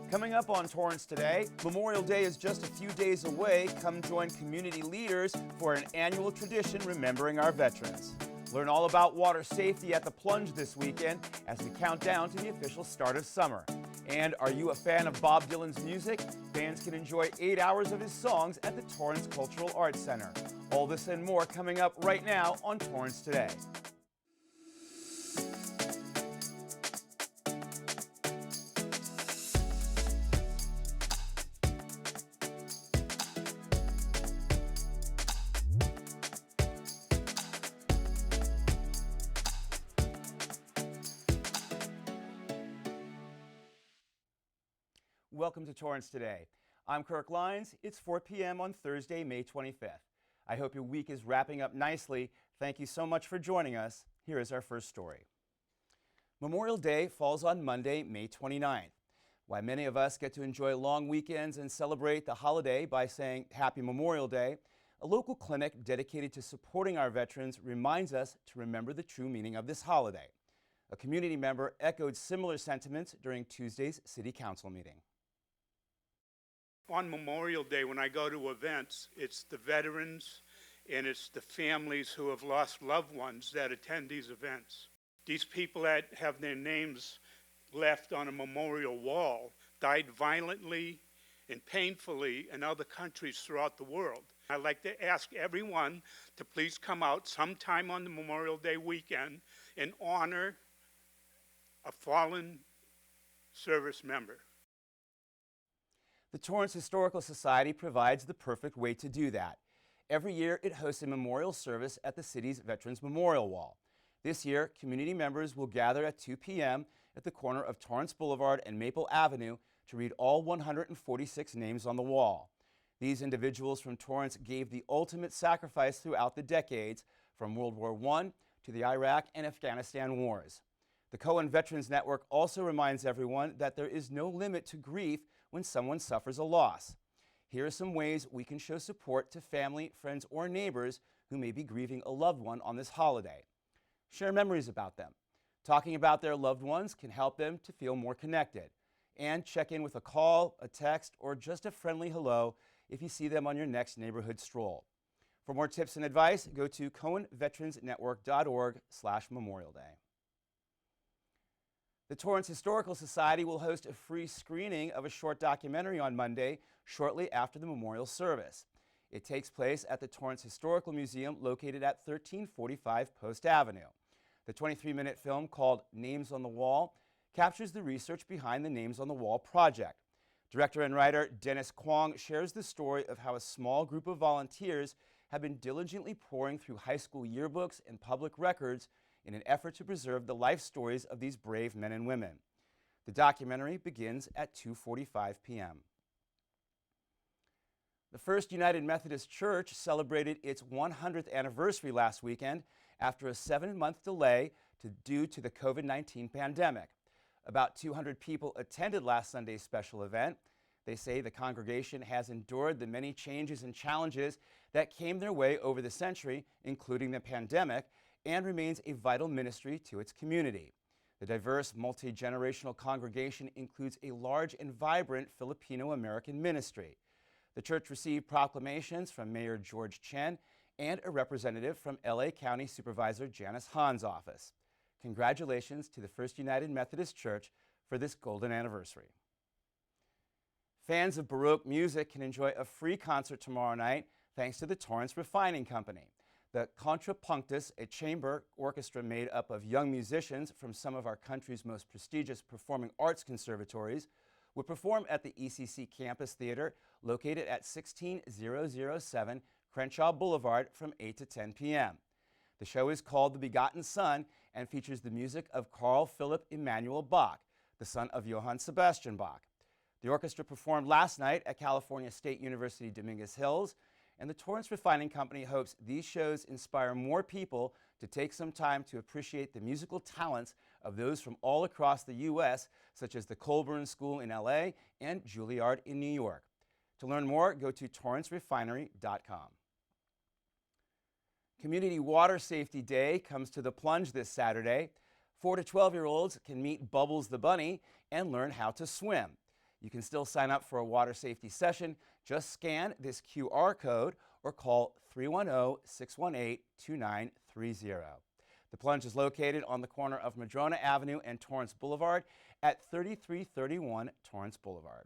Coming up on Torrance Today, Memorial Day is just a few days away. Come join community leaders for an annual tradition remembering our veterans. Learn all about water safety at the Plunge this weekend as we count down to the official start of summer. And are you a fan of Bob Dylan's music? Fans can enjoy 8 hours of his songs at the Torrance Cultural Arts Center. All this and more coming up right now on Torrance Today. Welcome to Torrance Today. I'm Kirk Lyons. It's 4 p.m. on Thursday, May 25th. I hope your week is wrapping up nicely. Thank you so much for joining us. Here is our first story. Memorial Day falls on Monday, May 29th. While many of us get to enjoy long weekends and celebrate the holiday by saying Happy Memorial Day, a local clinic dedicated to supporting our veterans reminds us to remember the true meaning of this holiday. A community member echoed similar sentiments during Tuesday's City Council meeting. On Memorial Day, when I go to events, it's the veterans and it's the families who have lost loved ones that attend these events. These people that have their names left on a memorial wall died violently and painfully in other countries throughout the world. I'd like to ask everyone to please come out sometime on the Memorial Day weekend and honor a fallen service member. The Torrance Historical Society provides the perfect way to do that. Every year, it hosts a memorial service at the city's Veterans Memorial Wall. This year, community members will gather at 2 p.m. at the corner of Torrance Boulevard and Maple Avenue to read all 146 names on the wall. These individuals from Torrance gave the ultimate sacrifice throughout the decades, from World War I to the Iraq and Afghanistan wars. The Cohen Veterans Network also reminds everyone that there is no limit to grief when someone suffers a loss. Here are some ways we can show support to family, friends, or neighbors who may be grieving a loved one on this holiday. Share memories about them. Talking about their loved ones can help them to feel more connected. And check in with a call, a text, or just a friendly hello if you see them on your next neighborhood stroll. For more tips and advice, go to cohenveteransnetwork.org/Memorial Day. The Torrance Historical Society will host a free screening of a short documentary on Monday, shortly after the memorial service. It takes place at the Torrance Historical Museum located at 1345 Post Avenue. The 23-minute film, called Names on the Wall, captures the research behind the Names on the Wall project. Director and writer Dennis Kwong shares the story of how a small group of volunteers have been diligently poring through high school yearbooks and public records in an effort to preserve the life stories of these brave men and women. The documentary begins at 2:45 p.m. The First United Methodist Church celebrated its 100th anniversary last weekend after a 7-month delay due to the COVID-19 pandemic. About 200 people attended last Sunday's special event. They say the congregation has endured the many changes and challenges that came their way over the century, including the pandemic, and remains a vital ministry to its community. The diverse, multi-generational congregation includes a large and vibrant Filipino-American ministry. The church received proclamations from Mayor George Chen and a representative from LA County Supervisor Janice Hahn's office. Congratulations to the First United Methodist Church for this golden anniversary. Fans of Baroque music can enjoy a free concert tomorrow night thanks to the Torrance Refining Company. The Contrapunctus, a chamber orchestra made up of young musicians from some of our country's most prestigious performing arts conservatories, will perform at the ECC Campus Theater located at 16007 Crenshaw Boulevard from 8 to 10 p.m. The show is called The Begotten Son and features the music of Carl Philipp Emanuel Bach, the son of Johann Sebastian Bach. The orchestra performed last night at California State University Dominguez Hills, and the Torrance Refining Company hopes these shows inspire more people to take some time to appreciate the musical talents of those from all across the U.S., such as the Colburn School in L.A. and Juilliard in New York. To learn more, go to torrancerefinery.com. Community Water Safety Day comes to the Plunge this Saturday. 4 to 12-year-olds can meet Bubbles the Bunny and learn how to swim. You can still sign up for a water safety session. Just scan this QR code or call 310-618-2930. The plunge is located on the corner of Madrona Avenue and Torrance Boulevard at 3331 Torrance Boulevard.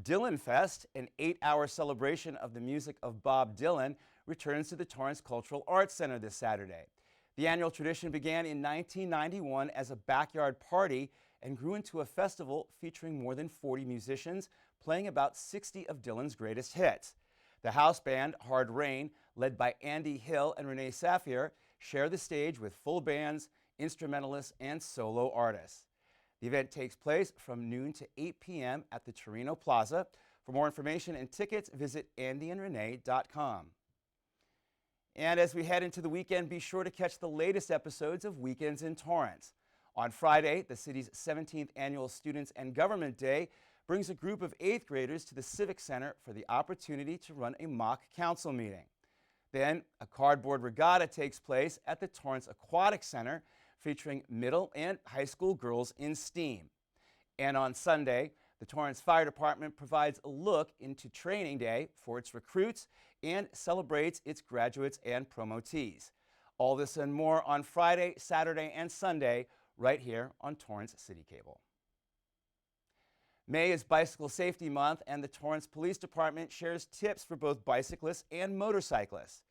Dylanfest, an 8-hour celebration of the music of Bob Dylan, returns to the Torrance Cultural Arts Center this Saturday. The annual tradition began in 1991 as a backyard party and grew into a festival featuring more than 40 musicians playing about 60 of Dylan's greatest hits. The house band, Hard Rain, led by Andy Hill and Renee Safier, share the stage with full bands, instrumentalists, and solo artists. The event takes place from noon to 8 p.m. at the Torino Plaza. For more information and tickets, visit andyandrenee.com. And as we head into the weekend, be sure to catch the latest episodes of Weekends in Torrance. On Friday, the city's 17th annual Students and Government Day brings a group of 8th graders to the Civic Center for the opportunity to run a mock council meeting. Then, a cardboard regatta takes place at the Torrance Aquatic Center, featuring middle and high school girls in STEAM. And on Sunday, the Torrance Fire Department provides a look into Training Day for its recruits and celebrates its graduates and promotees. All this and more on Friday, Saturday, and Sunday, right here on Torrance City Cable. May is Bicycle Safety Month, and the Torrance Police Department shares tips for both bicyclists and motorcyclists.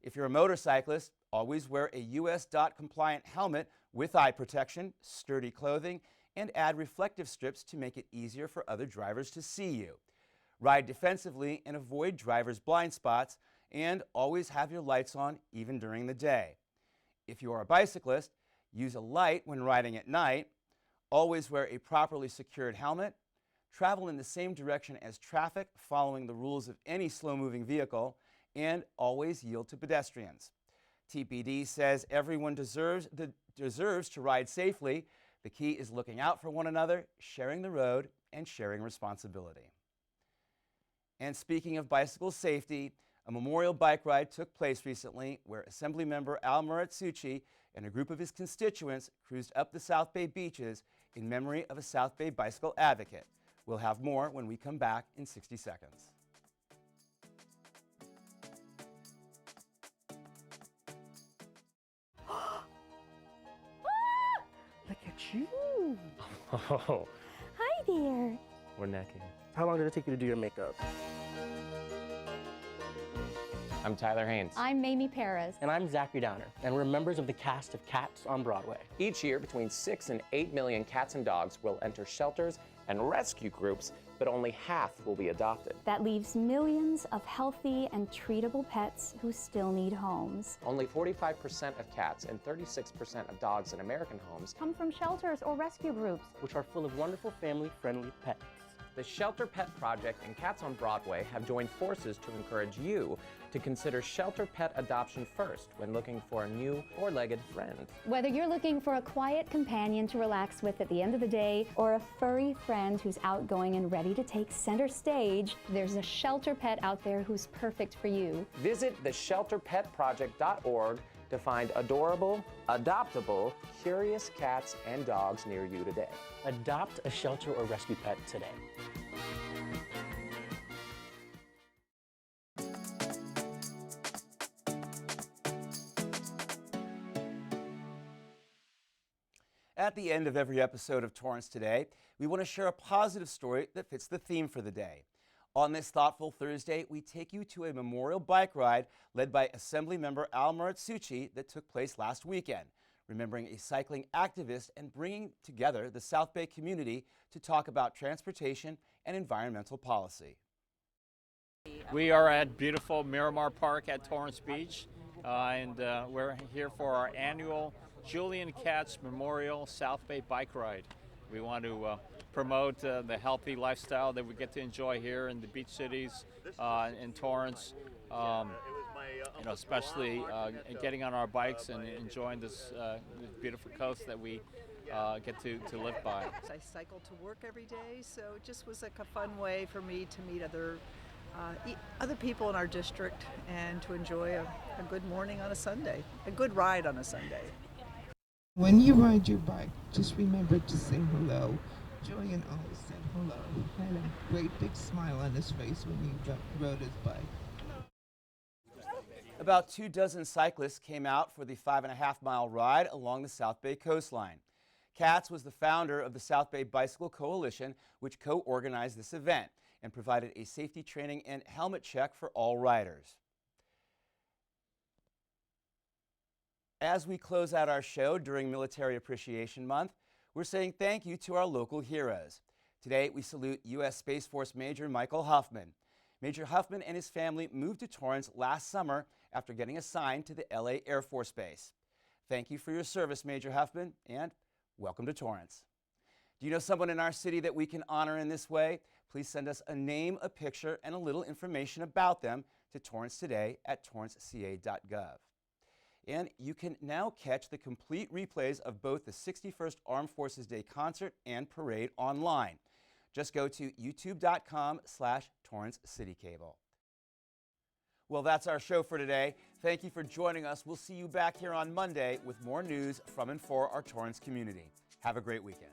If you're a motorcyclist, always wear a US DOT compliant helmet with eye protection, sturdy clothing, and add reflective strips to make it easier for other drivers to see you. Ride defensively and avoid drivers' blind spots, and always have your lights on even during the day. If you are a bicyclist, use a light when riding at night, always wear a properly secured helmet, travel in the same direction as traffic following the rules of any slow-moving vehicle, and always yield to pedestrians. TPD says everyone deserves to ride safely. The key is looking out for one another, sharing the road, and sharing responsibility. And speaking of bicycle safety, a memorial bike ride took place recently where Assemblymember Al Muratsuchi and a group of his constituents cruised up the South Bay beaches in memory of a South Bay bicycle advocate. We'll have more when we come back in 60 seconds. Look at you. Oh, Hi there. we're necking. How long did it take you to do your makeup? I'm Tyler Haynes. I'm Mamie Perez. And I'm Zachary Downer, and we're members of the cast of Cats on Broadway. Each year, between 6 and 8 million cats and dogs will enter shelters and rescue groups, but only half will be adopted. That leaves millions of healthy and treatable pets who still need homes. Only 45% of cats and 36% of dogs in American homes. Come from shelters or rescue groups. Which are full of wonderful family-friendly pets. The Shelter Pet Project and Cats on Broadway have joined forces to encourage you to consider shelter pet adoption first when looking for a new four-legged friend. Whether you're looking for a quiet companion to relax with at the end of the day, or a furry friend who's outgoing and ready to take center stage, there's a shelter pet out there who's perfect for you. Visit theshelterpetproject.org to find adorable, adoptable, curious cats and dogs near you today. Adopt a shelter or rescue pet today. At the end of every episode of Torrance Today, we want to share a positive story that fits the theme for the day. On this thoughtful Thursday, we take you to a memorial bike ride led by Assemblymember Al Muratsuchi that took place last weekend, remembering a cycling activist and bringing together the South Bay community to talk about transportation and environmental policy. We are at beautiful Miramar Park at Torrance Beach, and we're here for our annual Julian Katz Memorial South Bay Bike Ride. We want to promote the healthy lifestyle that we get to enjoy here in the beach cities in Torrance, especially getting on our bikes and enjoying this beautiful coast that we get to live by. I cycle to work every day, so it just was like a fun way for me to meet other people in our district and to enjoy a good morning on a Sunday, a good ride on a Sunday. When you ride your bike, just remember to say hello Julian always said hello. He had a great big smile on his face when he rode his bike. About 24 cyclists came out for the 5.5-mile ride along the South Bay coastline. Katz was the founder of the South Bay Bicycle Coalition, which co-organized this event and provided a safety training and helmet check for all riders. As we close out our show during Military Appreciation Month, we're saying thank you to our local heroes. Today, we salute U.S. Space Force Major Michael Huffman. Major Huffman and his family moved to Torrance last summer after getting assigned to the LA Air Force Base. Thank you for your service, Major Huffman, and welcome to Torrance. Do you know someone in our city that we can honor in this way? Please send us a name, a picture, and a little information about them to torranceToday@torranceca.gov. And you can now catch the complete replays of both the 61st Armed Forces Day concert and parade online. Just go to youtube.com/TorranceCityCable. Well, that's our show for today. Thank you for joining us. We'll see you back here on Monday with more news from and for our Torrance community. Have a great weekend.